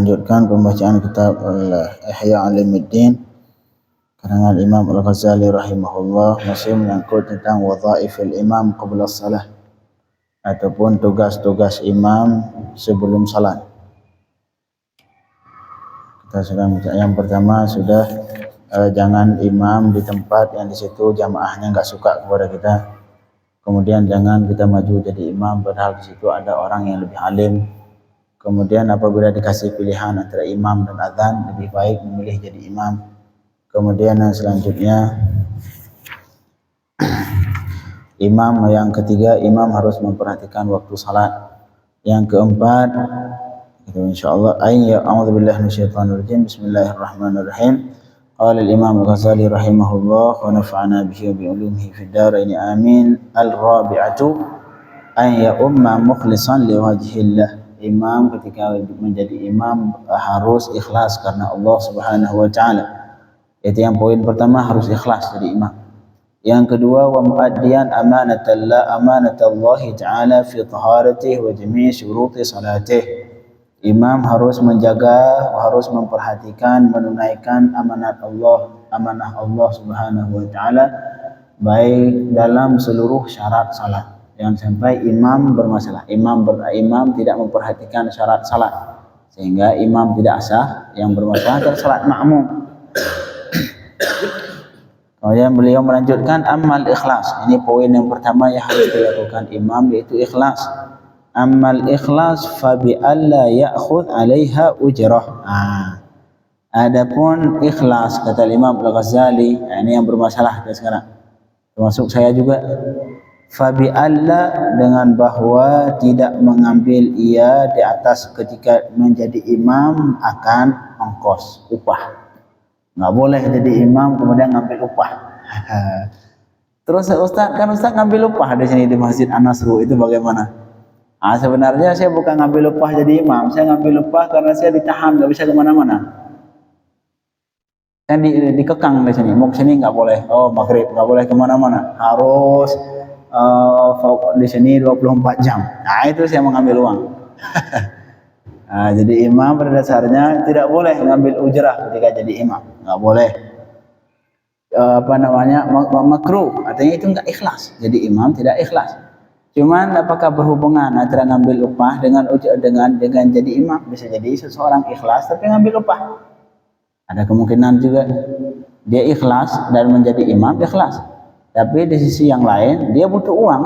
Lanjutkan pembacaan kitab Ihya Ulumuddin karangan Imam Al-Ghazali rahimahullah, masih menyangkut tentang wadhaifil imam qabla salah ataupun tugas-tugas imam sebelum salat. Kita sudah baca yang pertama sudah, jangan imam di tempat yang di situ jamaahnya enggak suka kepada kita. Kemudian jangan kita maju jadi imam padahal di situ ada orang yang lebih alim. Kemudian apabila dikasih pilihan antara imam dan azan, lebih baik memilih jadi imam. Kemudian yang selanjutnya, imam yang ketiga, imam harus memperhatikan waktu salat. Yang keempat, itu insyaallah, a'udzubillahi minasyaitonir rajim. Bismillahirrahmanirrahim. Qala al-Imam Al-Ghazali rahimahullah wa nafa'ana bihi wa bi ulumihi fid dharain amin. Al-rabi'atu an ya umma mukhlishan li wajhillah. Imam ketika menjadi imam harus ikhlas karena Allah Subhanahu wa taala. Itu yang poin pertama, harus ikhlas jadi imam. Yang kedua, wa muaddiyan amanatallahi taala fi taharatihi wa jami' syuruti salatih. Imam harus menjaga, harus memperhatikan, menunaikan amanah Allah Subhanahu wa taala baik dalam seluruh syarat salat. Jangan sampai imam bermasalah, imam tidak memperhatikan syarat salat sehingga imam tidak sah. Yang bermasalah adalah salat makmum. Kemudian beliau melanjutkan amal ikhlas. Ini poin yang pertama yang harus dilakukan imam, yaitu ikhlas. Amal ikhlas fa bi alla ya'khudh 'alaiha ujrah. Adapun ikhlas kata Imam Al-Ghazali, ini yang bermasalah sekarang. Termasuk saya juga. Fabi alla, dengan bahwa tidak mengambil ia di atas ketika menjadi imam akan ongkos upah. Nggak boleh jadi imam kemudian ngambil upah. Terus Ustaz ngambil upah di sini di Masjid An-Nasru, itu bagaimana? Sebenarnya saya bukan ngambil upah jadi imam, saya ngambil upah karena saya ditahan, nggak bisa kemana-mana. Saya dikekang di sini, mau kesini nggak boleh. Maghrib nggak boleh kemana-mana, harus di sini 24 jam. Itu saya mengambil uang. Jadi imam pada dasarnya tidak boleh mengambil ujrah ketika jadi imam, nggak boleh. Makruh, artinya itu nggak ikhlas. Jadi imam tidak ikhlas. Cuman apakah berhubungan antara ngambil upah dengan jadi imam? Bisa jadi seseorang ikhlas tapi ngambil upah. Ada kemungkinan juga dia ikhlas dan menjadi imam ikhlas. Tapi di sisi yang lain dia butuh uang.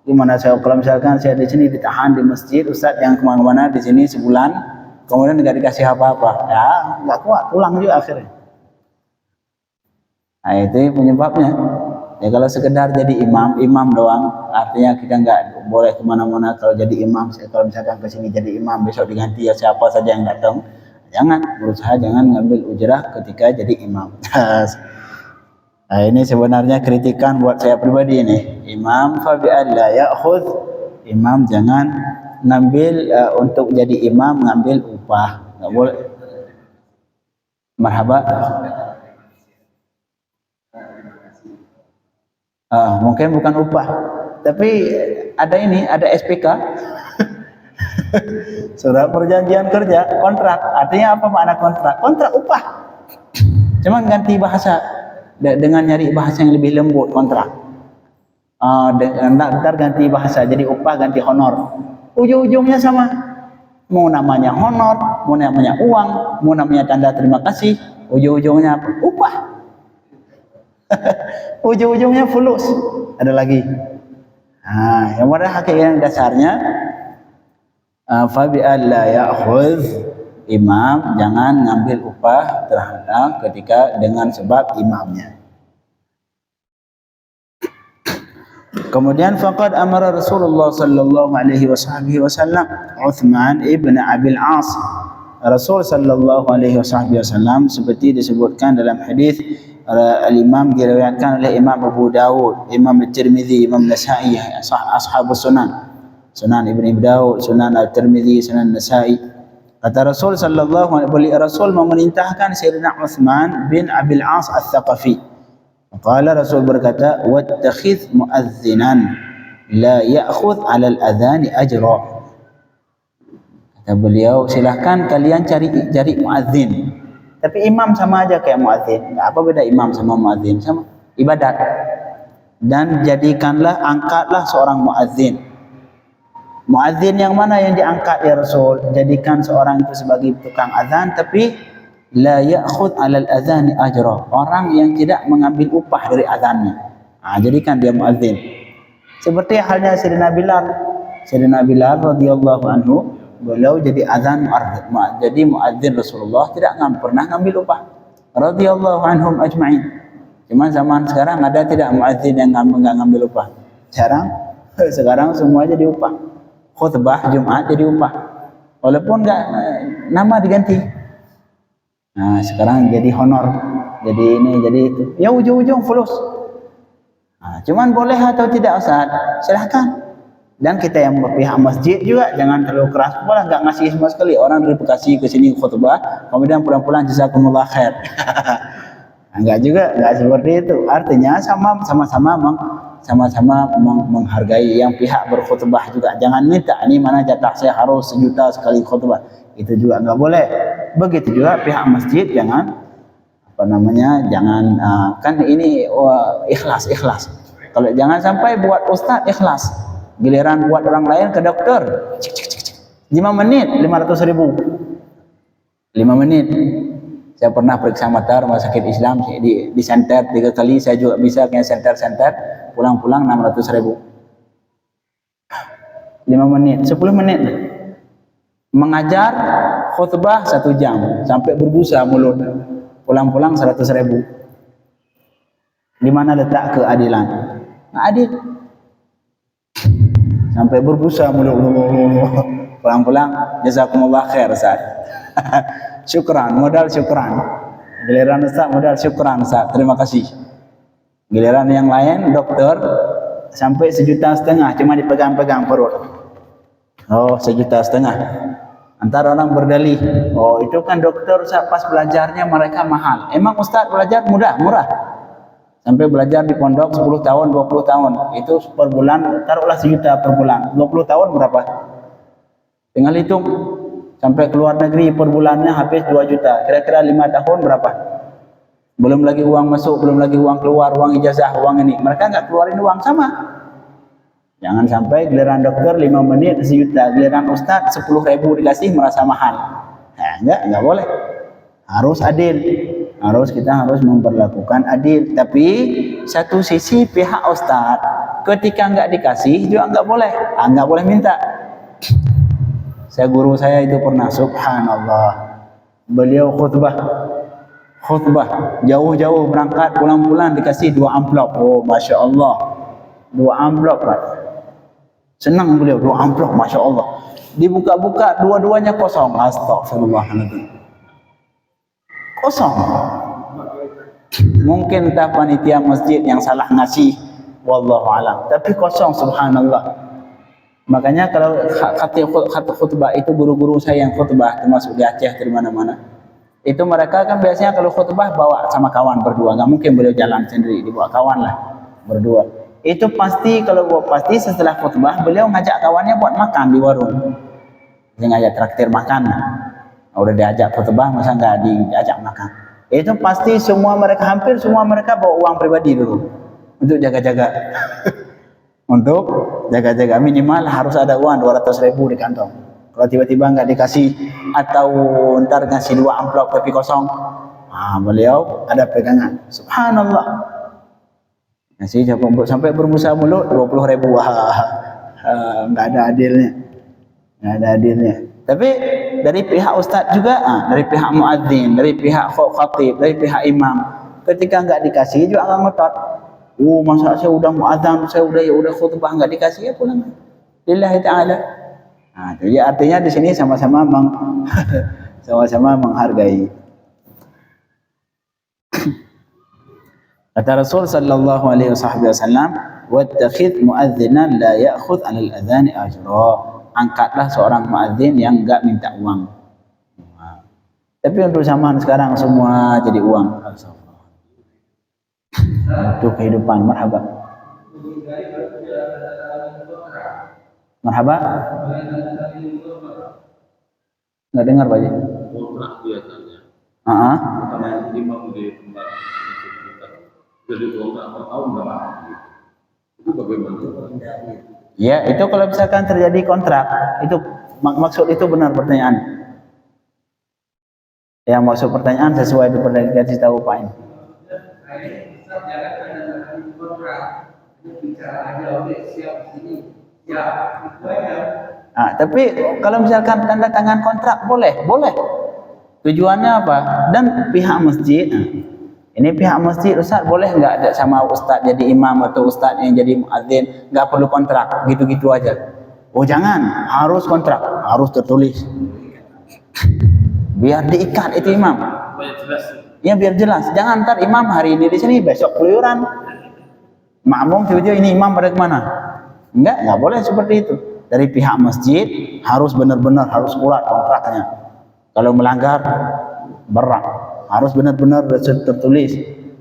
Gimana kalau misalkan saya di sini ditahan di masjid, Ustaz yang kemana-mana di sini sebulan, kemudian nggak dikasih apa-apa, ya nggak kuat, pulang juga akhirnya. Itu penyebabnya. Ya kalau sekedar jadi imam doang, artinya kita nggak boleh kemana-mana kalau jadi imam. Kalau misalkan ke sini jadi imam, besok diganti ya siapa saja yang datang, jangan, berusaha jangan ngambil ujrah ketika jadi imam. Ini sebenarnya kritikan buat saya pribadi ini. Imam fa bi alla ya'khudh, imam jangan ngambil untuk jadi imam ngambil upah, enggak boleh. Marhaba. Mungkin bukan upah, tapi ada SPK. Surat perjanjian kerja, kontrak. Artinya apa makna kontrak? Kontrak upah. Cuman ganti bahasa dengan nyari bahasa yang lebih lembut, kontrak. Ntar ganti bahasa jadi upah, ganti honor. Ujung-ujungnya sama. Mau namanya honor, mau namanya uang, mau namanya tanda terima kasih, ujung-ujungnya apa? Upah. Ujung-ujungnya fulus. Ada lagi. Yang pada hakikat dasarnya fa bi alla ya'khudh, imam jangan ngambil upah terhadap ketika dengan sebab imamnya. Kemudian faqad amara Rasulullah sallallahu alaihi wasallam Uthman ibn Abil As. Rasul sallallahu alaihi wasallam seperti disebutkan dalam hadis al-Imam, diriwayatkan oleh Imam Abu Dawud, Imam At-Tirmidzi, Imam Nasa'i, ashabus sunan, Sunan Ibn Daud, Sunan At-Tirmidzi, Sunan Nasa'i. Kata Rasul sallallahu alaihi wasallam, Rasul memerintahkan Sayyidina Uthman bin Abil As Al-Thaqafi. Qala, Rasul berkata, wattakhidh muazzinan la ya'khudh 'ala al-adhan ajra. Kata beliau, silahkan kalian cari muadzin. Tapi imam sama aja kayak muadzin. Apa beda imam sama muadzin? Sama ibadat. Dan jadikanlah, angkatlah seorang muadzin. Muadzin yang mana yang diangkat ya Rasul? Jadikan seorang itu sebagai tukang azan, tapi la ya'khudh 'alal azani ajra. Orang yang tidak mengambil upah dari azannya. Jadikan dia muadzin. Seperti halnya Sayyidina Bilal. Sayyidina Bilal radhiyallahu anhu, beliau jadi azan jadi muadzin Rasulullah, tidak pernah ngambil upah. Radhiyallahu anhum ajma'in. Cuma zaman sekarang ada tidak muadzin yang enggak ngambil upah? Sekarang semua jadi upah. Khutbah Jumat jadi upah. Walaupun enggak nama diganti. Nah, sekarang jadi honor. Jadi ini, jadi itu. Ya ujung-ujung fulus. Cuman boleh atau tidak Ustaz? Silahkan. Dan kita yang berpihak masjid juga jangan terlalu keras pula, enggak ngasih sama sekali. Orang dari Bekasi ke sini khutbah, kemudian pulang-pulang jazakumullah khair. Enggak juga, enggak seperti itu. Artinya sama-sama menghargai yang pihak berkhutbah juga. Jangan minta ini mana jatah saya harus 1 juta sekali khutbah. Itu juga enggak boleh. Begitu juga pihak masjid jangan jangan kan ini ikhlas. Kalau jangan sampai buat ustaz ikhlas, giliran buat orang lain ke dokter 5 menit 500.000. 5 menit. Saya pernah periksa mata rumah sakit Islam di center 3 kali, saya juga bisa kayak center pulang-pulang 600.000. 5 menit 10 menit mengajar khutbah 1 jam sampai berbusa mulut, pulang-pulang 100.000. Di mana letak keadilan? Adil. Sampai berbusa mulut, pulang-pulang jazakumullah khair Ustaz. Syukran, modal syukran. Giliran Ustaz modal syukran Ustaz, terima kasih. Giliran yang lain dokter sampai 1,5 juta cuma dipegang-pegang perut. 1,5 juta. Antar orang berdalih, itu kan dokter Ustaz pas belajarnya mereka mahal. Emang Ustaz belajar murah? Sampai belajar di pondok 10 tahun, 20 tahun. Itu per bulan, taruhlah 1 juta per bulan. 20 tahun berapa? Tinggal hitung. Sampai keluar negeri per bulannya habis 2 juta. Kira-kira 5 tahun berapa? Belum lagi uang masuk, belum lagi uang keluar, uang ijazah, uang ini. Mereka enggak keluarin uang sama. Jangan sampai giliran dokter 5 menit 1 juta. Giliran ustaz 10.000 dikasih merasa mahal. Enggak boleh. Harus adil. Kita harus memperlakukan adil. Tapi satu sisi pihak ustaz ketika enggak dikasih juga enggak boleh minta. Guru saya itu pernah, subhanallah, beliau khutbah jauh-jauh berangkat, pulang-pulang dikasih 2 amplop. Masya Allah, 2 amplop Pak. Senang beliau, 2 amplop, Masya Allah. Dibuka-buka dua-duanya kosong. Astagfirullahaladzim, kosong. Mungkin entah panitia masjid yang salah ngasih, wallahu alam, tapi kosong, subhanallah. Makanya kalau kata khutbah itu, guru-guru saya yang khutbah termasuk di Aceh, di mana-mana, itu mereka kan biasanya kalau khutbah bawa sama kawan berdua, nggak mungkin beliau jalan sendiri, dibawa kawan lah berdua. Itu pasti, kalau pasti setelah khutbah beliau ngajak kawannya buat makan di warung. Dia ngajak traktir makan. Udah diajak khutbah masa nggak diajak makan? Itu pasti hampir semua mereka bawa uang pribadi dulu untuk jaga-jaga. Untuk jaga-jaga, minimal harus ada uang 200.000 di kantong. Kalau tiba-tiba nggak dikasih atau ntar ngasih 2 amplop tapi kosong, beliau ada pegangan. Subhanallah. Ngasih sampai berbusa mulut 20.000. Nggak ada adilnya. Tapi dari pihak ustaz juga, dari pihak muadzin, dari pihak khatib, dari pihak imam, ketika nggak dikasih juga nggak ngotot. Masa saya udah muadzan, saya udah khutbah nggak dikasih, ya pulang. Lillahi ta'ala. Jadi artinya di sini sama-sama menghargai. Kata Rasul sallallahu alaihi wasallam, "Wattakhidh muadzinan la ya'khudh 'alal adzani ajra." Angkatlah seorang muadzin yang enggak minta uang. Tapi untuk zaman sekarang semua jadi uang. Itu kehidupan. Marhaba. Nggak dengar Pak Haji? Kontrak biasanya. Karena imam di tempat kita jadi kontrak per tahun berapa? Itu bagaimana? Ya, itu kalau misalkan terjadi kontrak, itu maksud itu benar pertanyaan. Yang maksud pertanyaan sesuai dengan dikasih tahu Pak ini. Tapi kalau misalkan tanda tangan kontrak boleh. Tujuannya apa? Dan pihak masjid, ini pihak masjid, Ustaz boleh nggak ada sama Ustaz jadi imam atau Ustaz yang jadi muadzin, nggak perlu kontrak, gitu-gitu aja. Oh jangan, harus kontrak, harus tertulis. Biar diikat itu imam. Biar jelas. Ya biar jelas. Jangan ntar imam hari ini di sini, besok keluyuran. Makmum tiba-tiba ini imam pada kemana? Nggak boleh seperti itu. Dari pihak masjid harus benar-benar harus kuat kontraknya. Kalau melanggar berat, harus benar-benar tertulis.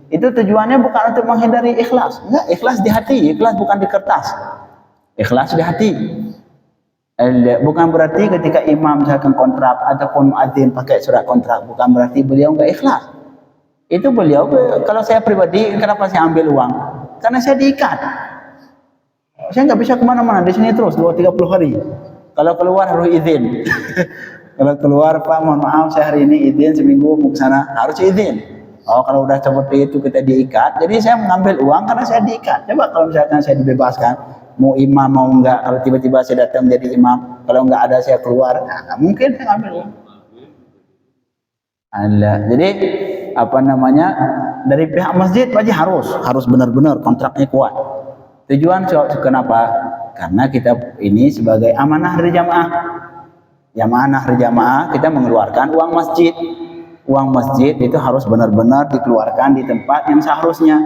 Itu tujuannya bukan untuk menghindari ikhlas. Enggak, ikhlas di hati, ikhlas bukan di kertas. Ikhlas di hati. Bukan berarti ketika imam misalkan kontrak ataupun muadzin pakai surat kontrak, bukan berarti beliau enggak ikhlas. Itu beliau, kalau saya pribadi, kenapa saya ambil uang? Karena saya diikat. Saya nggak bisa kemana-mana, di sini terus 20-30 hari. Kalau keluar harus izin. Kalau keluar, Pak mohon maaf saya hari ini izin seminggu mau ke sana, harus izin. Oh kalau udah seperti itu kita diikat, jadi saya mengambil uang karena saya diikat. Coba kalau misalkan saya dibebaskan, mau imam mau enggak, kalau tiba-tiba saya datang menjadi imam, kalau enggak ada saya keluar, nah, mungkin saya ambil uang. Jadi dari pihak masjid wajib harus benar-benar kontraknya kuat. Tujuan kenapa? Karena kita ini sebagai amanah dari jamaah. Amanah dari jamaah kita mengeluarkan uang masjid. Uang masjid itu harus benar-benar dikeluarkan di tempat yang seharusnya.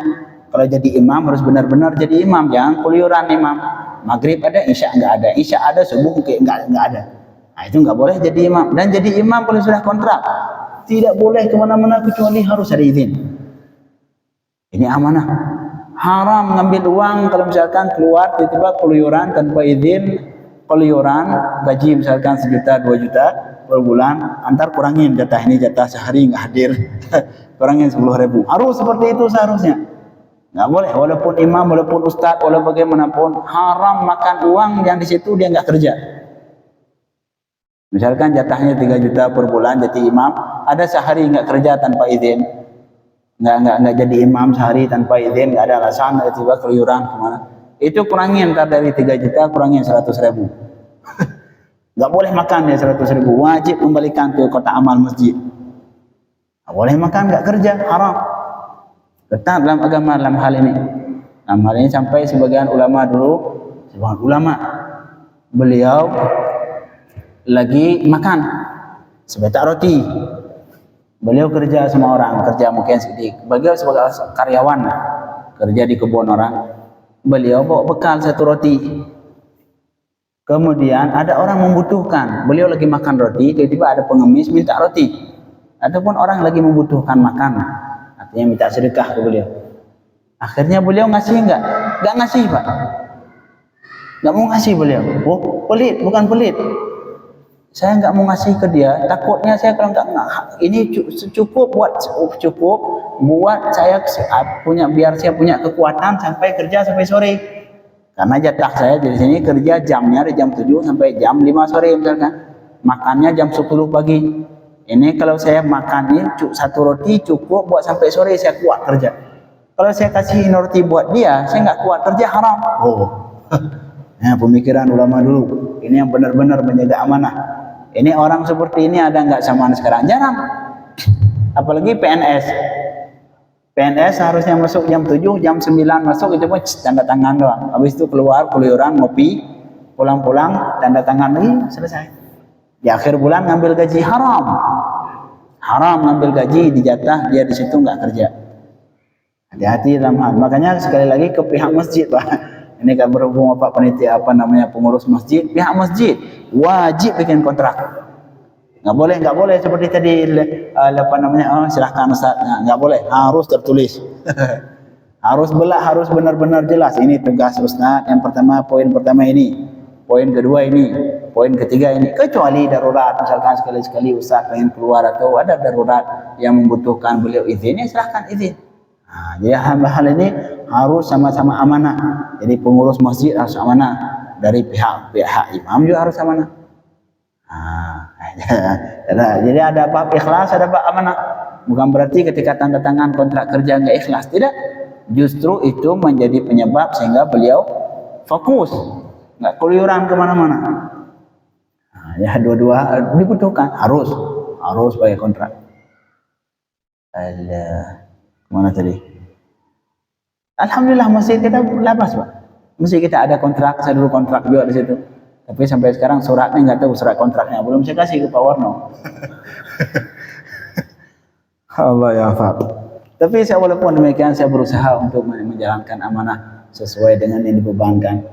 Kalau jadi imam harus benar-benar jadi imam, jangan keluyuran imam. Maghrib ada, isya enggak ada, isya ada, subuh enggak ada. Nah itu enggak boleh jadi imam. Dan jadi imam kalau sudah kontrak tidak boleh kemana-mana kecuali harus ada izin. Ini amanah. Haram ngambil uang kalau misalkan keluar tiba-tiba keluyuran tanpa izin, keluyuran gaji misalkan 1 juta 2 juta per bulan, antar kurangin jatah ini, jatah sehari nggak hadir, kurangin 10.000. Harus seperti itu seharusnya. Nggak boleh, walaupun imam, walaupun ustadz, walaupun bagaimanapun, haram makan uang yang di situ dia nggak kerja. Misalkan jatahnya 3 juta per bulan jadi imam, ada sehari nggak kerja tanpa izin, nggak jadi imam sehari tanpa izin, nggak ada alasan, tiba-tiba keluyuran kemana, itu kurangin ntar dari 3 juta kurangin 100.000. Nggak boleh makan ya 100.000, wajib kembalikan ke kotak amal masjid. Nggak boleh makan, nggak kerja, haram. Tetap dalam agama dalam hal ini. Dalam hal ini sampai sebagian ulama beliau lagi makan sebetak roti. Beliau kerja sama orang, kerja mungkin sedikit. Beliau sebagai karyawan, kerja di kebun orang. Beliau bawa bekal 1 roti. Kemudian ada orang membutuhkan. Beliau lagi makan roti, tiba-tiba ada pengemis minta roti. Ataupun orang lagi membutuhkan makan, artinya minta sedekah ke beliau. Akhirnya beliau ngasih enggak? Enggak ngasih, Pak. Enggak mau ngasih beliau. Oh, pelit, bukan pelit. Saya nggak mau ngasih ke dia, takutnya saya kalau nggak ini cukup buat saya punya, biar saya punya kekuatan sampai kerja sampai sore. Karena jatah saya di sini kerja jamnya dari jam 7 sampai jam 5 sore misalkan. Makannya jam 10 pagi. Ini kalau saya makan ini 1 roti cukup buat sampai sore, saya kuat kerja. Kalau saya kasih roti buat dia, saya nggak kuat kerja, haram. Oh, nah, pemikiran ulama dulu. Ini yang benar-benar menjaga amanah. Ini orang seperti ini ada nggak zaman sekarang? Jarang. Apalagi PNS. PNS harusnya masuk jam 7, jam 9 masuk, itu pun tanda tangan doang. Habis itu keluar, keluyuran, ngopi, pulang-pulang, tanda tangan lagi, selesai. Di akhir bulan ngambil gaji, haram. Haram ngambil gaji, dijatah, dia di situ nggak kerja. Hati-hati dalam hal. Makanya sekali lagi ke pihak masjid, Pak. Ini kan berhubung panitia pengurus masjid, pihak masjid wajib bikin kontrak. Nggak boleh seperti tadi silahkan Ustaz, nggak boleh, harus tertulis. harus benar-benar jelas. Ini tugas Ustaz. Yang pertama, poin pertama ini, poin kedua ini, poin ketiga ini, kecuali darurat, misalkan sekali-sekali ustaz pengen keluar atau ada darurat yang membutuhkan beliau izin, ya silahkan izin. Jadi hal ini harus sama-sama amanah. Jadi pengurus masjid harus amanah, dari pihak imam juga harus amanah. Jadi ada bab ikhlas, ada bab amanah. Bukan berarti ketika tanda tangan kontrak kerja nggak ikhlas, tidak. Justru itu menjadi penyebab sehingga beliau fokus, nggak keluyuran kemana-mana. Ya dua-dua dibutuhkan, harus pakai kontrak. Kemana tadi? Alhamdulillah masjid kita lepas, Pak. Masjid kita ada kontrak, saya dulu kontrak juga di situ. Tapi sampai sekarang suratnya nggak tahu, surat kontraknya belum saya kasih ke Pak Warno. Allah ya Pak. Tapi saya walaupun demikian saya berusaha untuk menjalankan amanah sesuai dengan yang dibebankan.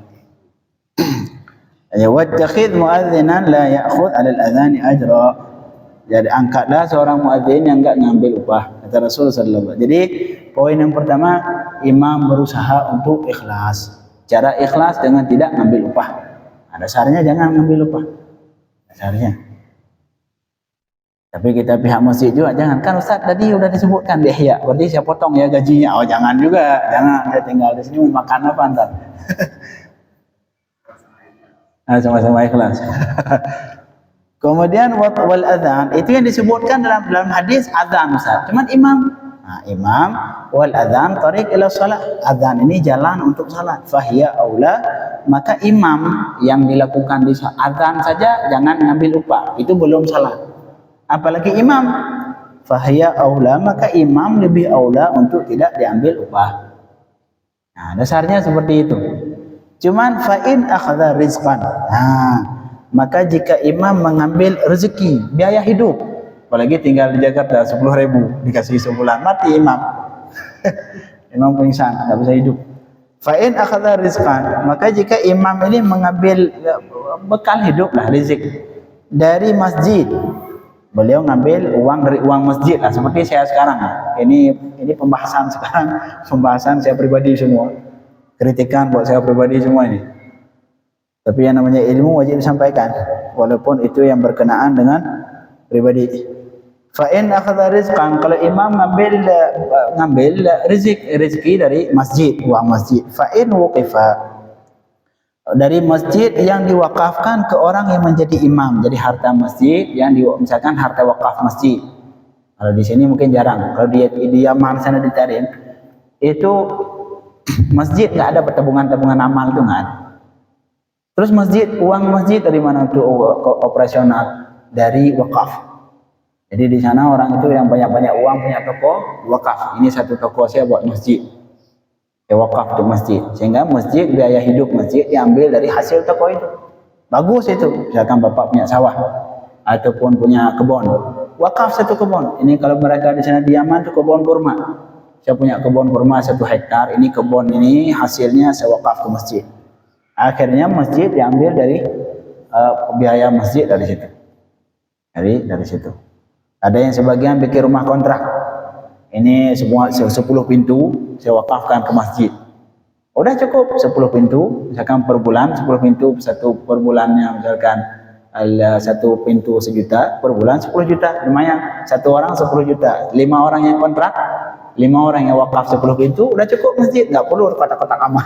Ya wattakhidh muadzinan la ya'khudh 'ala al-adhan ajra. Jadi angkatlah seorang muadzin yang enggak ngambil upah, kata Rasul sallallahu alaihi wasallam. Jadi poin yang pertama, imam berusaha untuk ikhlas. Cara ikhlas dengan tidak ngambil upah. Dasarnya jangan ngambil upah. Dasarnya. Tapi kita pihak masjid juga jangan. Kan Ustaz tadi udah disebutkan di Ihya, berarti saya potong ya gajinya. Oh jangan juga, jangan. Saya tinggal di sini mau makan apa ntar? Sama-sama ikhlas. Kemudian wal adzan, itu yang disebutkan dalam hadis adzan Ustaz. Cuman imam wal adzan tariq ila salat. Adzan ini jalan untuk salat. Fahiya aula, maka imam yang dilakukan di adzan saja jangan ngambil upah. Itu belum salat. Apalagi imam, fahiya aula, maka imam lebih aula untuk tidak diambil upah. Dasarnya seperti itu. Cuman fa'in akhadha rizqan, maka jika imam mengambil rezeki, biaya hidup, apalagi tinggal di Jakarta 10.000 dikasih sebulan, mati imam. Imam pingsan, tak bisa hidup. Fa'in akhadha rizqan, maka jika imam ini mengambil bekal hidup lah, rezeki dari masjid, beliau ngambil uang dari uang masjid lah, seperti saya sekarang. Ini pembahasan sekarang, pembahasan saya pribadi semua, kritikan buat saya pribadi semua ini. Tapi yang namanya ilmu wajib disampaikan, walaupun itu yang berkenaan dengan pribadi. Fa'in akhadha rizqan, kalau imam ngambil rezeki dari masjid, uang masjid. Fa'in wuqifa, dari masjid yang diwakafkan ke orang yang menjadi imam, jadi harta masjid yang misalkan harta wakaf masjid. Kalau di sini mungkin jarang, kalau di Yaman sana di Tarim itu masjid nggak ada tabungan amal, itu nggak ada. Terus uang masjid dari mana untuk operasional? Dari wakaf. Jadi di sana orang itu yang banyak uang punya toko wakaf. Ini satu toko saya buat masjid. Wakaf untuk masjid, sehingga masjid, biaya hidup masjid diambil dari hasil toko itu. Bagus itu. Misalkan bapak punya sawah ataupun punya kebun, wakaf satu kebun. Ini kalau mereka di sana di Yaman itu kebun kurma. Saya punya kebun kurma 1 hektar. Ini kebun ini hasilnya saya wakaf ke masjid. Akhirnya masjid diambil dari biaya masjid dari situ. Dari situ. Ada yang sebagian bikin rumah kontrak. Ini semua 10 pintu saya wakafkan ke masjid. Udah cukup 10 pintu, misalkan per bulan 10 pintu, satu per bulannya misalkan satu pintu 1 juta, per bulan 10 juta, lumayan. Satu orang 10 juta, 5 orang yang kontrak, 5 orang yang wakaf 10 pintu, udah cukup masjid, nggak perlu kotak-kotak amal.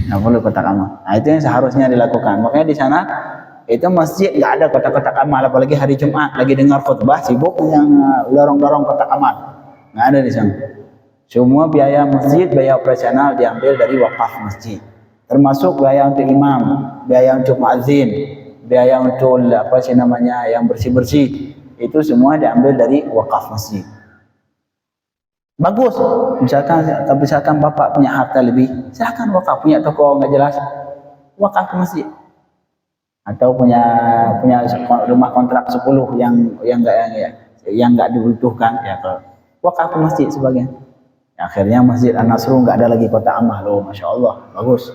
Nggak perlu kotak amal. Nah itu yang seharusnya dilakukan. Makanya di sana itu masjid nggak ada kotak-kotak amal, apalagi hari Jumat lagi dengar khutbah sibuk yang dorong-dorong kotak amal, nggak ada di sana. Semua biaya masjid, biaya operasional diambil dari wakaf masjid, termasuk biaya untuk imam, biaya untuk muadzin, biaya untuk yang bersih-bersih, itu semua diambil dari wakaf masjid. Bagus. Misalkan bapak punya harta lebih, silakan wakaf. Punya toko nggak jelas, wakaf ke masjid. Atau punya rumah kontrak 10 yang nggak dibutuhkan, ya wakaf ke masjid sebagian. Akhirnya Masjid An-Nasru nggak ada lagi kotak amal. Loh, masya Allah, bagus.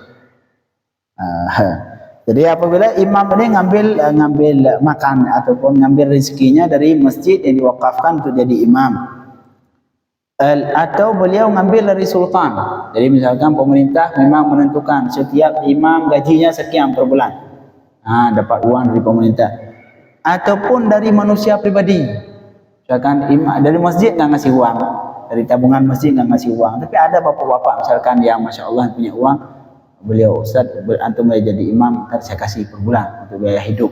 Jadi apabila imam ini ngambil makan ataupun ngambil rezekinya dari masjid yang diwakafkan untuk jadi imam, atau beliau ngambil dari sultan. Jadi misalkan pemerintah memang menentukan setiap imam gajinya sekian per bulan. dapat uang dari pemerintah ataupun dari manusia pribadi. Misalkan dari masjid nggak ngasih uang, dari tabungan masjid nggak ngasih uang, tapi ada bapak-bapak misalkan yang masya Allah punya uang, beliau Ustaz antum boleh jadi imam, ntar saya kasih per bulan untuk biaya hidup.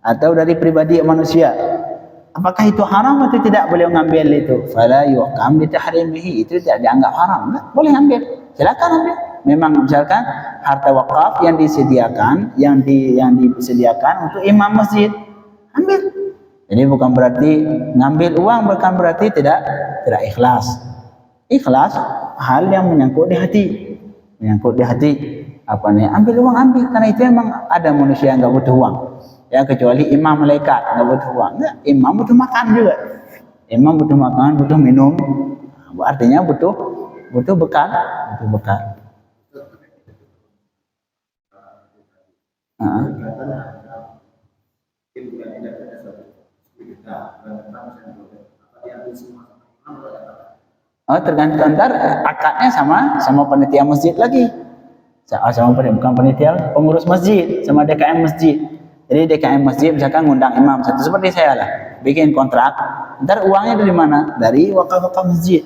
Atau dari pribadi manusia, apakah itu haram atau tidak beliau ngambil itu? Fala yuqam bi tahrimihi, itu tidak dianggap haram, enggak, boleh ambil, silakan ambil. Memang misalkan harta wakaf yang disediakan, yang disediakan untuk imam masjid, ambil. Jadi bukan berarti ngambil uang, bukan berarti tidak ikhlas. Ikhlas hal yang menyangkut di hati, ambil uang, ambil, karena itu memang ada manusia yang nggak butuh uang, ya, kecuali imam malaikat nggak butuh uang. Nggak, imam butuh makan juga, imam butuh makan, butuh minum, artinya butuh bekal. Tergantung ntar akadnya sama panitia masjid lagi, bukan panitia, pengurus masjid sama DKM masjid. Jadi DKM masjid misalkan ngundang imam satu seperti saya lah, bikin kontrak, ntar uangnya dari mana? Dari wakaf masjid.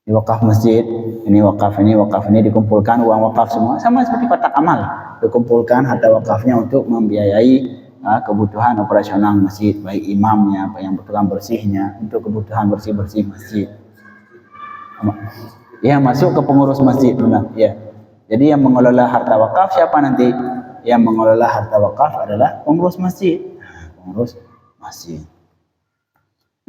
Di wakaf masjid, ini wakaf ini dikumpulkan uang wakaf semua, sama seperti kotak amal, dikumpulkan harta wakafnya untuk membiayai kebutuhan operasional masjid, baik imamnya, apa yang tukang bersihnya, untuk kebutuhan bersih masjid. Ya, masuk ke pengurus masjid, benar. Ya. Jadi yang mengelola harta wakaf siapa nanti? Yang mengelola harta wakaf adalah pengurus masjid.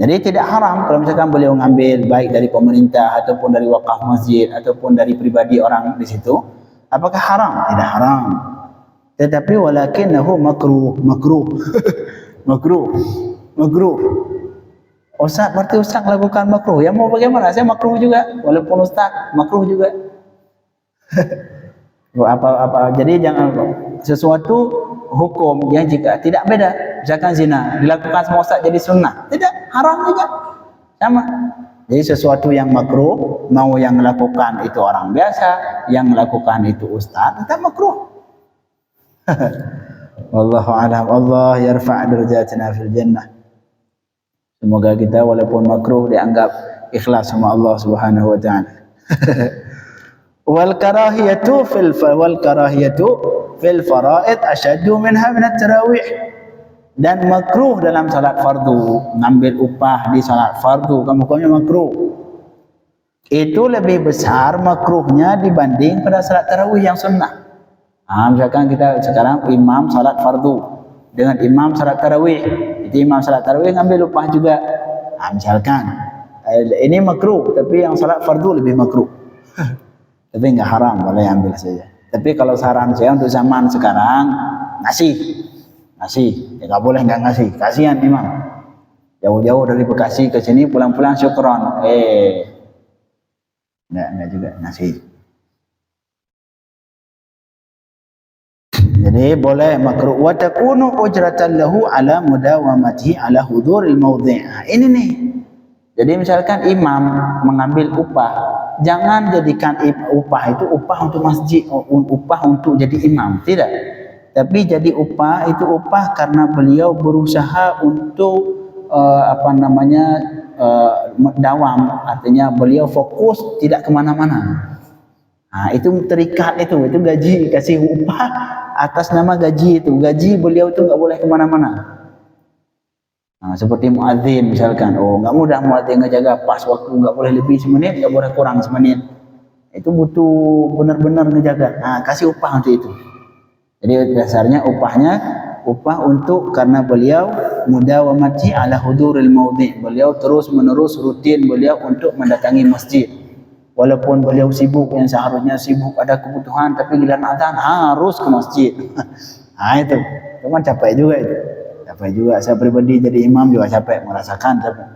Jadi tidak haram kalau misalkan beliau ngambil baik dari pemerintah ataupun dari wakaf masjid ataupun dari pribadi orang di situ. Apakah haram? Tidak haram. Tetapi walakinahu makruh. Ustaz, berarti Ustaz lakukan makruh. Ya mau bagaimana? Saya makruh juga, walaupun Ustaz makruh juga. Jadi jangan sesuatu hukum yang jika tidak beda. Misalkan zina dilakukan sama Ustaz jadi sunnah, tidak, haram juga, sama. Jadi sesuatu yang makruh, mau yang melakukan itu orang biasa, yang melakukan itu Ustaz, tetap makruh. Wallahu a'lam. Allah yarfa' darajatina fil jannah. Semoga kita walaupun makruh dianggap ikhlas sama Allah Subhanahu wa taala. Wal karahiyatu fil faraid asyaddu minha min at-tarawih. Dan makruh dalam salat fardu, ngambil upah di salat fardu, hukumnya makruh. Itu lebih besar makruhnya dibanding pada salat tarawih yang sunnah. Misalkan kita sekarang imam salat fardu dengan imam salat tarawih, itu imam salat tarawih ngambil upah juga. Misalkan ini makruh, tapi yang salat fardu lebih makruh. Tapi nggak haram, boleh ambil saja. Tapi kalau saran saya untuk zaman sekarang, ngasih, ya nggak boleh nggak ngasih, kasihan imam. Jauh-jauh dari Bekasi ke sini, pulang-pulang syukron, nggak juga ngasih. Jadi boleh makruh. Wa takunu ujratan lahu ala mudawamatihi ala huduril mawdhi'. Ini nih. Jadi misalkan imam mengambil upah, jangan jadikan upah itu upah untuk masjid, upah untuk jadi imam, tidak. Tapi jadi upah itu upah karena beliau berusaha untuk dawam, artinya beliau fokus tidak kemana-mana. Itu terikat, itu gaji, kasih upah atas nama gaji itu. Gaji beliau itu nggak boleh kemana-mana. Seperti muadzin misalkan, nggak mudah muadzin ngejaga pas waktu, nggak boleh lebih semenit, nggak boleh kurang semenit. Itu butuh benar-benar ngejaga. Kasih upah untuk itu. Jadi dasarnya upah untuk karena beliau mudawamati ala huduril mawdhi'. Beliau terus menerus rutin beliau untuk mendatangi masjid. Walaupun beliau sibuk, yang seharusnya sibuk ada kebutuhan, tapi giliran adzan harus ke masjid. Itu kan capek juga itu. Capek juga. Saya pribadi jadi imam juga capek, merasakan capek.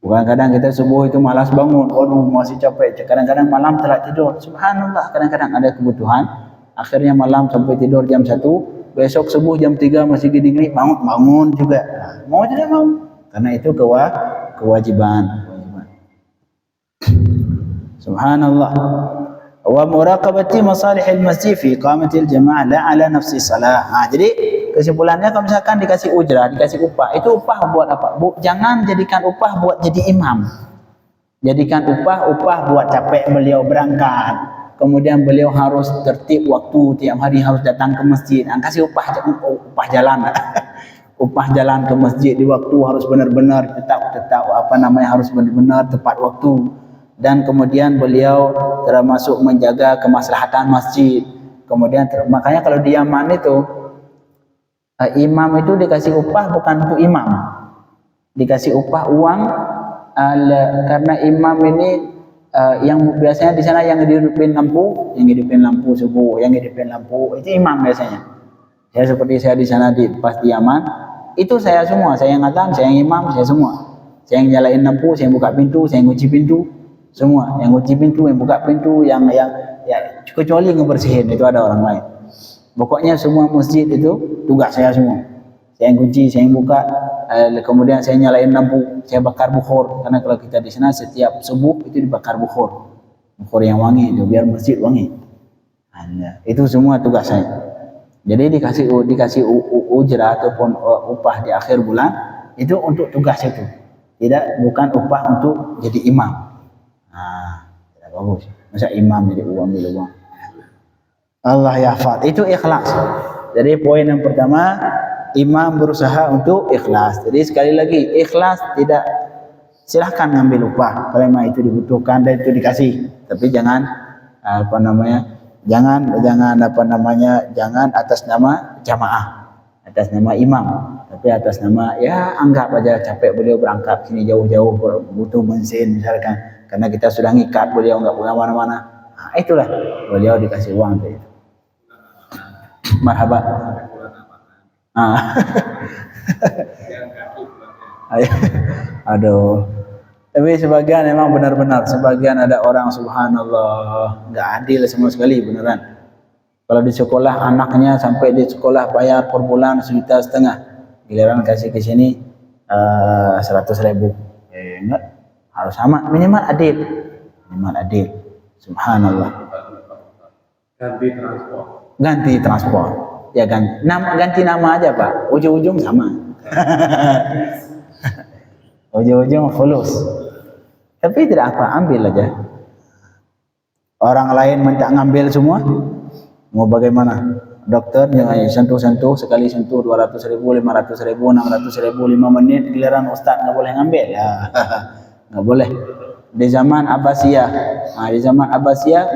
Bukan kadang kita subuh itu malas bangun, masih capek. Kadang-kadang malam telat tidur. Subhanallah, kadang-kadang ada kebutuhan. Akhirnya malam sampai tidur jam 1, besok subuh jam 3 masih gini-gini, bangun juga. Mau tidak mau. Karena itu kewajiban. Subhanallah. Wa muraqabati masalihil masjid fi iqamatil jamaah la ala nafsi salah. Jadi kesimpulannya kalau misalkan dikasih ujrah, dikasih upah, itu upah buat apa? Jangan jadikan upah buat jadi imam. Jadikan upah buat capek beliau berangkat. Kemudian beliau harus tertib waktu, tiap hari harus datang ke masjid. Kasih upah jalan. Upah jalan ke masjid di waktu harus benar-benar tetap harus benar-benar tepat waktu. Dan kemudian beliau termasuk menjaga kemaslahatan masjid. Kemudian makanya kalau di Yaman itu imam itu dikasih upah bukan untuk imam. Dikasih upah uang karena imam ini yang biasanya di sana yang ngidupin lampu subuh, yang ngidupin lampu itu imam biasanya. Seperti saya di sana pas di Yaman, itu saya semua, saya yang ngadzan, saya yang imam, saya semua. Saya yang nyalain lampu, saya yang buka pintu, saya yang kunci pintu, semua. Yang kunci pintu, yang buka pintu, yang ya kecuali ngebersihin itu ada orang lain. Pokoknya semua masjid itu tugas saya semua. Saya yang kunci, saya yang buka, kemudian saya nyalain lampu, saya bakar bukhor. Karena kalau kita di sana setiap subuh itu dibakar bukhor yang wangi itu biar masjid wangi. Itu semua tugas saya. Jadi dikasih ujrah ataupun upah di akhir bulan itu untuk tugas itu. Bukan upah untuk jadi imam. Tidak bagus. Masa imam jadi uang. Allah yahfad. Itu ikhlas. Jadi poin yang pertama, imam berusaha untuk ikhlas. Jadi sekali lagi, ikhlas tidak, silahkan ngambil upah kalau memang itu dibutuhkan dan itu dikasih. Tapi jangan jangan atas nama jamaah, atas nama imam, tapi atas nama anggap aja capek beliau berangkat sini jauh-jauh butuh bensin misalkan, karena kita sudah ngikat beliau nggak punya mana-mana. Itulah beliau dikasih uang itu. Marhaba. Aduh. Tapi sebagian memang benar-benar, sebagian ada orang subhanallah nggak adil sama sekali beneran. Kalau di sekolah anaknya sampai di sekolah bayar per bulan 1,5 juta, giliran kasih ke sini 100.000. Enggak, harus sama, minimal adil. Subhanallah. Ganti transport. Ya ganti nama aja Pak. Ujung-ujung sama. Ujung-ujung fulus. Tapi tidak apa, ambil aja. Orang lain minta ngambil semua, mau bagaimana? Dokter jangan sentuh-sentuh, sekali sentuh 200.000, 500.000, 600.000, 5 menit, giliran Ustaz nggak boleh ngambil. Ya, nggak boleh. Di zaman Abbasiyah,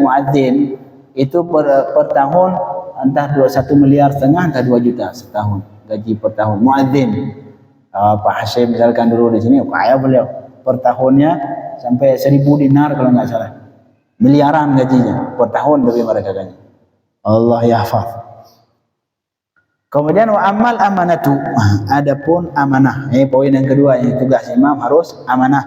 muadzin itu per tahun entah 1,5 miliar, entah 2 juta setahun gaji per tahun muadzin. Pak Hashim misalkan dulu di sini kaya beliau, per tahunnya sampai 1.000 dinar kalau nggak salah, miliaran gajinya per tahun lebih mereka gaji. Allah yahfaz. Kemudian wa amal amanatu, adapun amanah. Ini poin yang kedua, yang tugas imam harus amanah.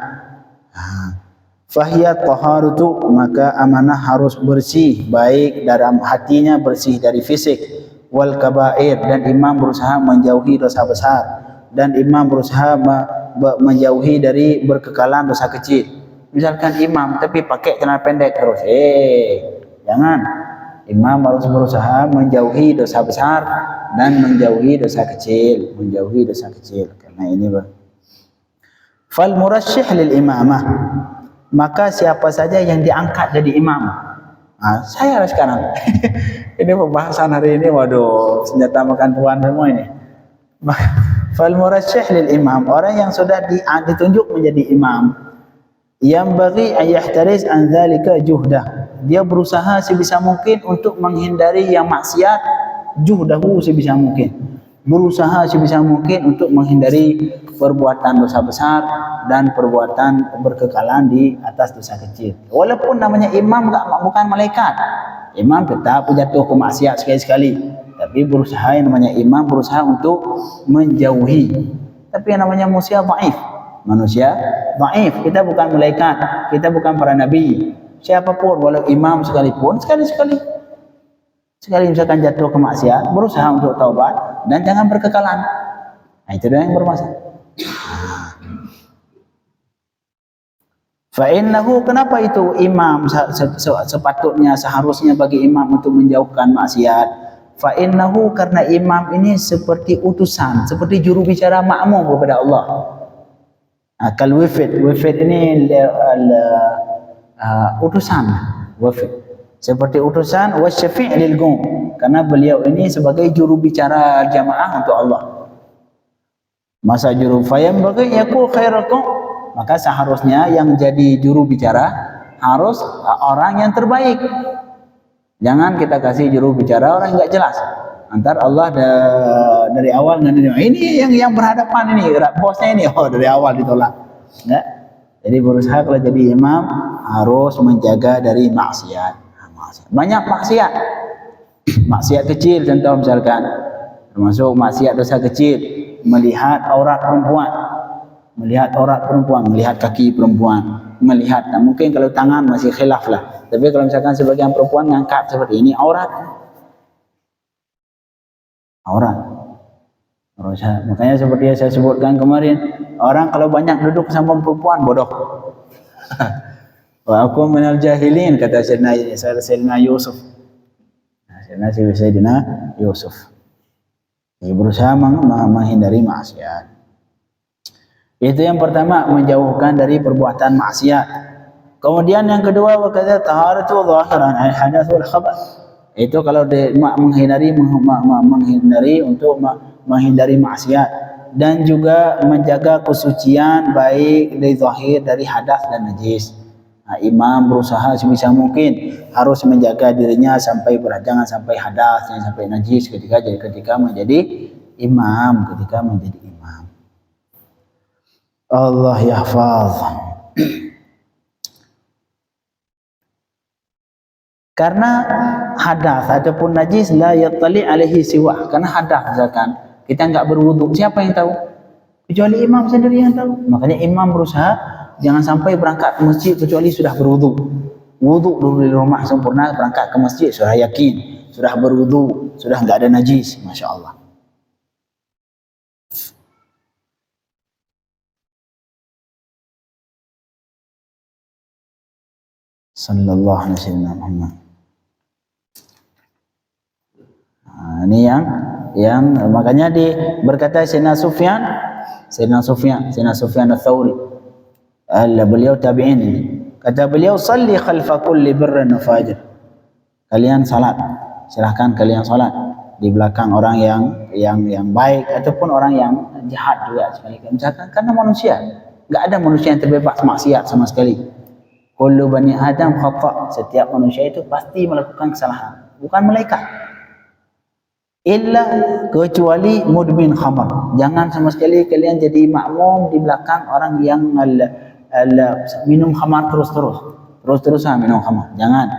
Fahiyat taharatu, maka amanah harus bersih, baik dalam hatinya, bersih dari fisik. Wal kabair, dan imam berusaha menjauhi dosa besar, dan imam berusaha menjauhi dari berkekalan dosa kecil. Misalkan imam tapi pakai celana pendek terus, jangan. Imam harus berusaha menjauhi dosa besar dan menjauhi dosa kecil, karena ini fal murasyih lil imamah, maka siapa saja yang diangkat jadi imam. Saya sekarang ini pembahasan hari ini, waduh, senjata makan tuan semua ini. Fal murasyih lil imam, orang yang sudah ditunjuk menjadi imam, yang bagi ayahtariz an dzalika juhdah, dia berusaha sebisa mungkin untuk menghindari yang maksiat, juhdahu sebisa mungkin, berusaha sebisa mungkin untuk menghindari perbuatan dosa besar dan perbuatan berkekalan di atas dosa kecil. Walaupun namanya imam bukan malaikat, imam tetap jatuh ke maksiat sekali-sekali, tapi berusaha, yang namanya imam berusaha untuk menjauhi. Tapi yang namanya manusia dhaif, kita bukan malaikat, kita bukan para nabi. Siapapun, walau imam sekalipun, sekali misalkan jatuh ke maksiat, berusaha untuk taubat dan jangan berkekalan. Itu yang bermasalah. Fa innahu, kenapa itu imam sepatutnya seharusnya bagi imam untuk menjauhkan maksiat? Fa innahu, karena imam ini seperti utusan, seperti juru bicara makmum kepada Allah. Kal wafid ini utusan, wafid seperti utusan, wa syafi' lil qawm, karena beliau ini sebagai juru bicara jamaah untuk Allah. Masa juru fayam bagi yakul khairul qawm, maka seharusnya yang jadi juru bicara harus orang yang terbaik. Jangan kita kasih juru bicara orang yang enggak jelas. Antar Allah dari awal ini yang berhadapan ini, bosnya ini, dari awal ditolak. Enggak. Jadi berusaha kalau jadi imam harus menjaga dari maksiat. Banyak maksiat. Maksiat kecil contoh misalkan, termasuk maksiat dosa kecil, melihat aurat perempuan. Melihat aurat perempuan, melihat kaki perempuan, melihat. Nah, mungkin kalau tangan masih khilaf lah. Tapi kalau misalkan sebagian perempuan ngangkat seperti ini, aurat. Makanya seperti yang saya sebutkan kemarin, orang kalau banyak duduk sama perempuan bodoh. Wa aku minal jahilin, kata Sayyidina Yusuf. Sayyidina Yusuf. Dia berusaha menghindari maksiat. Itu yang pertama, menjauhkan dari perbuatan maksiat. Kemudian yang kedua, wakadha taharatu zahiran al hadath wal khabath. Itu kalau menghindari maksiat, dan juga menjaga kesucian baik dari zahir, dari hadas dan najis. Nah, imam berusaha sebisa mungkin harus menjaga dirinya jangan sampai hadas, jangan sampai najis ketika menjadi imam. Allah yahfaz. Karena hadas ataupun najis la yattali alaihi siwa. Karena hadas misalkan kita enggak berwudu, siapa yang tahu? Kecuali imam sendiri yang tahu. Makanya imam berusaha jangan sampai berangkat ke masjid kecuali sudah berwudu. Wudu dulu di rumah sempurna, berangkat ke masjid sudah yakin, sudah berwudu, sudah enggak ada najis, masya-Allah. Sallallahu alaihi wasallam. Ini yang makanya berkata Sayyidina Sufyan Ats-Tsauri, beliau tabi'in ini. Kata beliau, salli khalfa kulli birrin wa fajir. Kalian salat, silahkan kalian salat di belakang orang yang baik ataupun orang yang jahat juga sekali. Misalkan karena manusia, enggak ada manusia yang terbebas maksiat sama sekali. Kullu bani Adam khata', setiap manusia itu pasti melakukan kesalahan, bukan malaikat. Illa, kecuali mudmin khamar. Jangan sama sekali kalian jadi makmum di belakang orang yang minum khamar terus-terusan minum khamar. Jangan.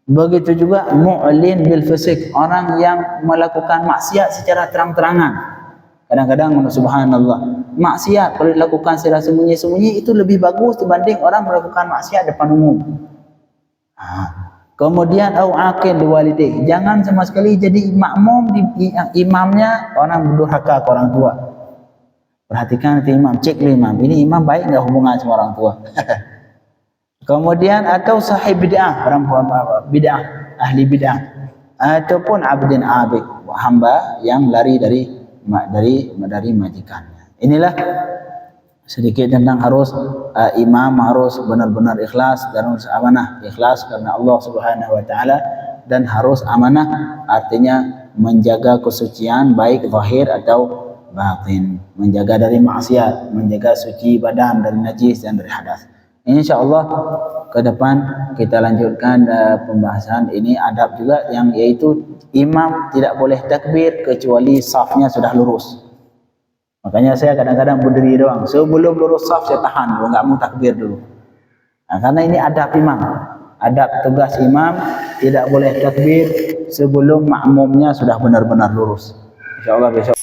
Begitu juga mu'lin bil fisik, orang yang melakukan maksiat secara terang-terangan. Kadang-kadang subhanallah, maksiat kalau dilakukan secara sembunyi-sembunyi itu lebih bagus dibanding orang melakukan maksiat depan umum. Kemudian au aqil liwalidayh, jangan sama sekali jadi makmum imamnya orang berdurhaka ke orang tua. Perhatikan nanti imam, cek imam, ini imam baik enggak hubungan sama orang tua. Kemudian atau sahib bid'ah, orang bid'ah, ahli bid'ah, ataupun abdin abid, hamba yang lari dari majikannya. Inilah sedikit tentang harus imam harus benar-benar ikhlas dan harus amanah, ikhlas karena Allah Subhanahu wa taala, dan harus amanah artinya menjaga kesucian baik zahir atau batin, menjaga dari maksiat, menjaga suci badan dari najis dan dari hadas. Insyaallah ke depan kita lanjutkan pembahasan ini, adab juga yang yaitu imam tidak boleh takbir kecuali safnya sudah lurus. Makanya saya kadang-kadang berdiri doang, sebelum lurus saf saya tahan, enggak mau takbir dulu. Nah, karena ini adab imam, adab tugas imam, tidak boleh takbir sebelum makmumnya sudah benar-benar lurus. Insyaallah besok